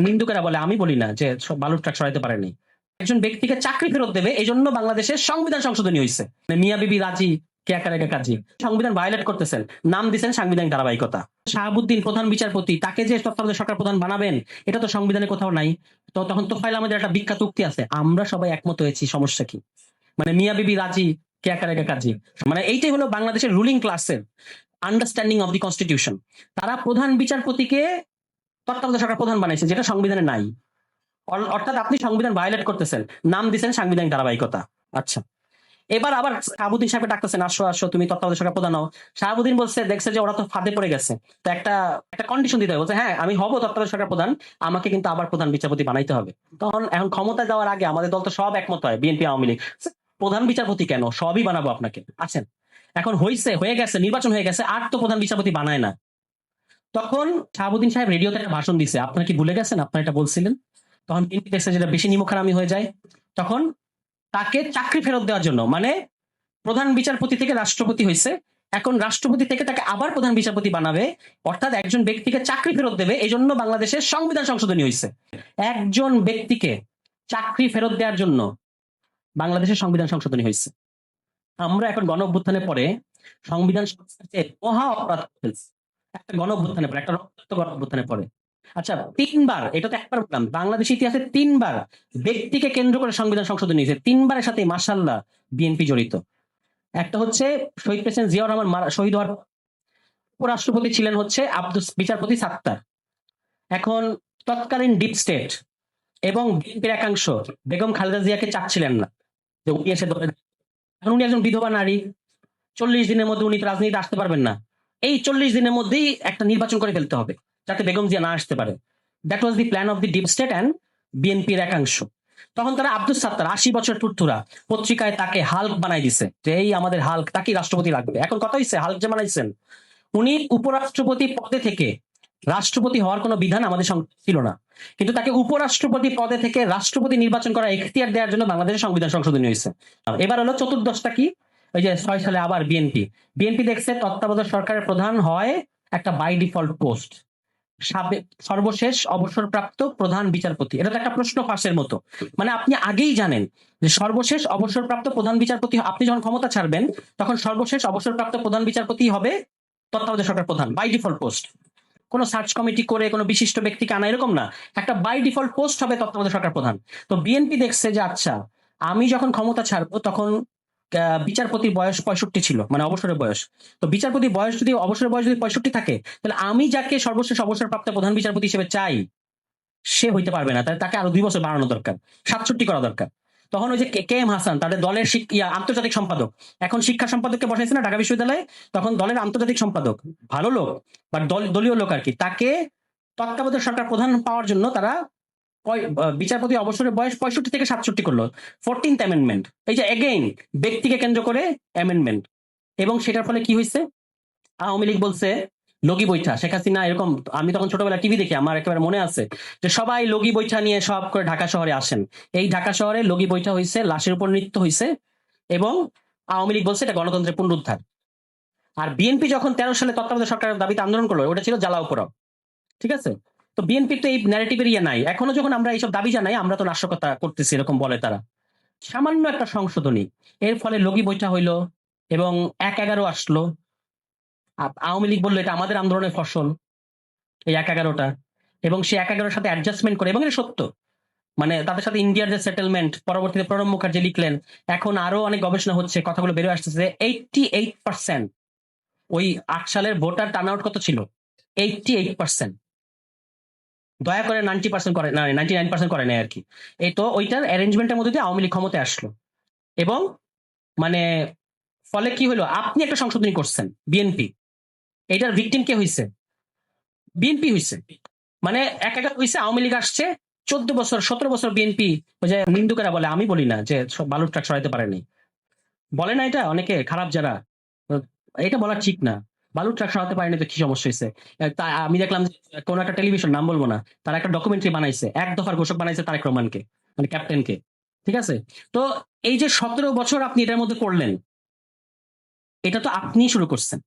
নিন্দুকেরা বলে, আমি বলি না যে বালুর ট্রাক সরাইতে পারেনি। একজন ব্যক্তিকে চাকরি ফেরত দেবে, এই জন্য বাংলাদেশের সংবিধান সংশোধনী হয়েছে। মিয়া বিবি রাজি, কে আকারে কাজী সংবিধান ভায়োলেট করতেছেন, নাম দিচ্ছেন সাংবিধানিক ধারাবাহিকতা। শাহাবুদ্দিন প্রধান বিচারপতি, তাকে যে তত্ত্বাবধায়ক সরকার প্রধান বানাবেন, এটা তো সংবিধানে কোথাও নাই। তো তখন তোফায়েল আমাদের একটা বিখ্যাত উক্তি আছে, আমরা সবাই একমত হয়েছি, সমস্যা কি? মানে মিয়া বিবি রাজি, কে আকারে কাজী। মানে এইটাই হলো বাংলাদেশের রুলিং ক্লাসের আন্ডারস্ট্যান্ডিং অফ দি কনস্টিটিউশন। তারা প্রধান বিচারপতিকে তত্ত্বাবধায়ক সরকার প্রধান বানাইছে, যেটা সংবিধানে নাই। অর্থাৎ আপনি সংবিধান ভায়োলেট করতেছেন, নাম দিচ্ছেন সাংবিধানিক ধারাবাহিকতা। আচ্ছা, এবার আবার শাহাবুদ্দিন সাহেব ডাকতেছেন, আসো আসো তুমি তত্ত্বাবধায়ক সরকার প্রধান হও। শাহাবুদ্দিন বলছে, দেখছে যে ওরা তো ফাঁদে পড়ে গেছে, তো একটা একটা কন্ডিশন দিতে হবে। বলছে হ্যাঁ আমি হব তত্ত্বাবধায়ক সরকার প্রধান, আমাকে কিন্তু আবার প্রধান বিচারপতি বানাইতে হবে। তখন এখন ক্ষমতায় যাওয়ার আগে আমাদের দল তো সব একমত হয়, বিএনপি আওয়ামী লীগ, প্রধান বিচারপতি কেন, সবই বানাবো আপনাকে। আছেন, এখন হয়ে গেছে, নির্বাচন হয়ে গেছে, আর তো প্রধান বিচারপতি বানায় না। তখন শাহাবুদ্দিন সাহেব রেডিওতে একটা ভাষণ দিছে, আপনারা কি ভুলে গেছেন, আপনারা এটা বলছিলেন। তখন বিএনপি দেখছে যেটা বেশি নিমখারামি হয়ে যায়, তখন তাকে চাকরি ফেরত দেওয়ার জন্য, মানে প্রধান বিচারপতি থেকে রাষ্ট্রপতি হয়েছে, এখন রাষ্ট্রপতি থেকে তাকে আবার প্রধান বিচারপতি বানাবে, অর্থাৎ একজন ব্যক্তিকে চাকরি ফেরত দেবে, এই জন্য বাংলাদেশের সংবিধান সংশোধনী হয়েছে। একজন ব্যক্তিকে চাকরি ফেরত দেওয়ার জন্য বাংলাদেশের সংবিধান সংশোধনী হয়েছে। আমরা এখন গণ অভ্যুত্থানের পরে সংবিধান সংস্কার চেয়ে মহা অপরাধ ফেলছি, একটা গণ অভ্যুত্থানের পরে, একটা রক্তাক্ত গণ অভ্যুত্থানের পরে। আচ্ছা, তিনবার, এটা তো একবার বললাম, বাংলাদেশ ইতিহাসে তিনবার ব্যক্তিকে কেন্দ্র করে সংবিধান সংশোধনী হয়েছে, তিনবারের সাথে মাশাআল্লাহ বিএনপি জড়িত। একটা হচ্ছে শহীদ প্রেসিডেন্ট জিয়াউর রহমান শহীদ হওয়ার উপরাষ্ট্রপতি ছিলেন হচ্ছে বিচারপতি সাত্তার। এখন তৎকালীন ডিপ স্টেট এবং বিএনপির একাংশ বেগম খালেদা জিয়াকে চাচ্ছিলেন না যে উনি এসে ধরে। এখন উনি একজন বিধবা নারী, 40 দিনের মধ্যে উনি তো রাজনীতিতে আসতে পারবেন না। এই 40 দিনের মধ্যেই একটা নির্বাচন করে ফেলতে হবে যাতে বেগম জিয়া না আসতে পারে। That was the plan of the deep state and বিএনপির একাংশ। তখন তারা আব্দুল সাত্তার 80 বছর টুরথুরা পত্রিকায় তাকে হাল্ক বানাই দিছে, যে এই আমাদের হাল্ক, তাকে রাষ্ট্রপতি লাগবে। এখন কথা হচ্ছে, হাল্ক যে বানাইছেন, উনি উপরাষ্ট্রপতি পদে থেকে রাষ্ট্রপতি হওয়ার কোনো বিধান আমাদের ছিল না, কিন্তু তাকে উপরাষ্ট্রপতি পদে থেকে রাষ্ট্রপতি নির্বাচন করার এখতিয়ার দেওয়ার জন্য বাংলাদেশের সংবিধান সংশোধনী হয়েছে। এবার হলো চতুর্দশটা কি, ওই যে 6 সালে আবার বিএনপি দেখছে তত্ত্বাবধায়ক সরকারের প্রধান হয় একটা বাই ডিফল্ট পোস্ট, সর্বশেষ অবসরপ্রাপ্ত প্রধান বিচারপতি। এটা তো একটা প্রশ্ন ফাঁসের মতো, মানে আপনি আগেই জানেন যে সর্বশেষ অবসরপ্রাপ্ত প্রধান বিচারপতি, আপনি যখন ক্ষমতা ছাড়বেন তখন সর্বশেষ অবসরপ্রাপ্ত প্রধান বিচারপতি হবে তত্ত্বাবধায়ক সরকার প্রধান, বাই ডিফল্ট পোস্ট। কোনো সার্চ কমিটি করে কোনো বিশিষ্ট ব্যক্তিকে আনা এরকম না, একটা বাই ডিফল্ট পোস্ট হবে তত্ত্বাবধায়ক সরকার প্রধান। তো বিএনপি দেখছে যে আচ্ছা, আমি যখন ক্ষমতা ছাড়বো তখন বিচারপতির বয়স 65 ছিল, মানে অবসরের বয়স। তো বিচারপতির বয়স যদি, অবসরের বয়স যদি 65 থাকে, তাহলে আমি যাকে সর্বশেষ অবসরপ্রাপ্ত প্রধান বিচারপতি হিসেবে চাই সে হইতে পারবে না, তাহলে তাকে আরো 2 বছর বাড়ানো দরকার, 67 করা দরকার। তখন ওই যে কে এম হাসান, তাদের দলের আন্তর্জাতিক সম্পাদক, এখন শিক্ষা সম্পাদককে বসাইছে না ঢাকা বিশ্ববিদ্যালয়ে, তখন দলের আন্তর্জাতিক সম্পাদক, ভালো লোক বাট দলীয় লোক আর কি, তাকে তত্ত্বাবধায়ক সরকার প্রধান পাওয়ার জন্য তারা বিচারপতি অবসরের বয়স 65 থেকে 67 করলো, 14th অ্যামেন্ডমেন্ট। এই যে এগেইন ব্যক্তিকে কেন্দ্র করে অ্যামেন্ডমেন্ট, এবং সেটার ফলে কি হয়েছে, আওয়ামী লীগ বলছে লগি বৈঠা, শেখ হাসিনা এরকম, আমি তখন ছোটবেলা টিভি দেখি, আমার একেবারে মনে আছে যে সবাই লগি বৈঠা নিয়ে সব করে ঢাকা শহরে আসেন। এই ঢাকা শহরে লগি বৈঠা হয়েছে, লাশের উপর নৃত্য হয়েছে, এবং আওয়ামী লীগ বলছে এটা গণতন্ত্রের পুনরুদ্ধার। আর বিএনপি যখন 13 সালে তত্ত্বাবধায়ক সরকারের দাবিতে আন্দোলন করলো, ওটা ছিল জ্বালাও পোড়াও। ঠিক আছে, তো বিএনপির তো এই ন্যারেটিভের ইয়ে নাই। এখনো যখন আমরা এইসব দাবি জানাই, আমরা তো নাশকতা করতেছি এরকম বলে তারা। সামান্য একটা সংশোধনী, এর ফলে লগি বৈঠা হইলো এবং 1-11 আসলো। আওয়ামী লীগ বললো এটা আমাদের আন্দোলনের ফসল, এই 1-11টা, এবং সে 1-11-র সাথে অ্যাডজাস্টমেন্ট করে, এবং এটা সত্য। মানে তাদের সাথে ইন্ডিয়ার যে সেটেলমেন্ট, পরবর্তীতে প্রণব মুখার্জি লিখলেন, এখন আরো অনেক গবেষণা হচ্ছে, কথাগুলো বেরো আসতেছে, 88% ওই 8 সালের ভোটার টার্ন আউট কত ছিল, 88%। দয়া করে 90% করে না, 99% করে নাই আর কি। এই তো ওইটার অ্যারেঞ্জমেন্টের মধ্যে দিয়ে আওয়ামী লীগ ক্ষমতায় আসলো, এবং মানে ফলে কি হলো, আপনি একটা সংশোধনী করছেন বিএনপি, এটার ভিকটিম কে হইছে, বিএনপি হইছে। মানে 1-11 হইছে, আওয়ামী লীগ আসছে, 14 বছর 17 বছর বিএনপি, ওই যে নিন্দুকেরা বলে, আমি বলি না যে বালুর ট্রাক সরাইতে পারেনি, বলে না এটা অনেকে খারাপ যারা, এটা বলা ঠিক না। বালুর ট্রাক সরাতে পারেনি তো কি সমস্যা হয়েছে? তা আমি দেখলাম যে কোন একটা টেলিভিশন, নাম বলবো না, তারা একটা ডকুমেন্টারি বানাইছে, 1 দফার ঘোষক বানাইছে তারেক রহমানকে, মানে ক্যাপ্টেনকে। ঠিক আছে, তো এই যে 17 বছর আপনি এটার মধ্যে করলেন, এটা তো আপনি শুরু করছেন।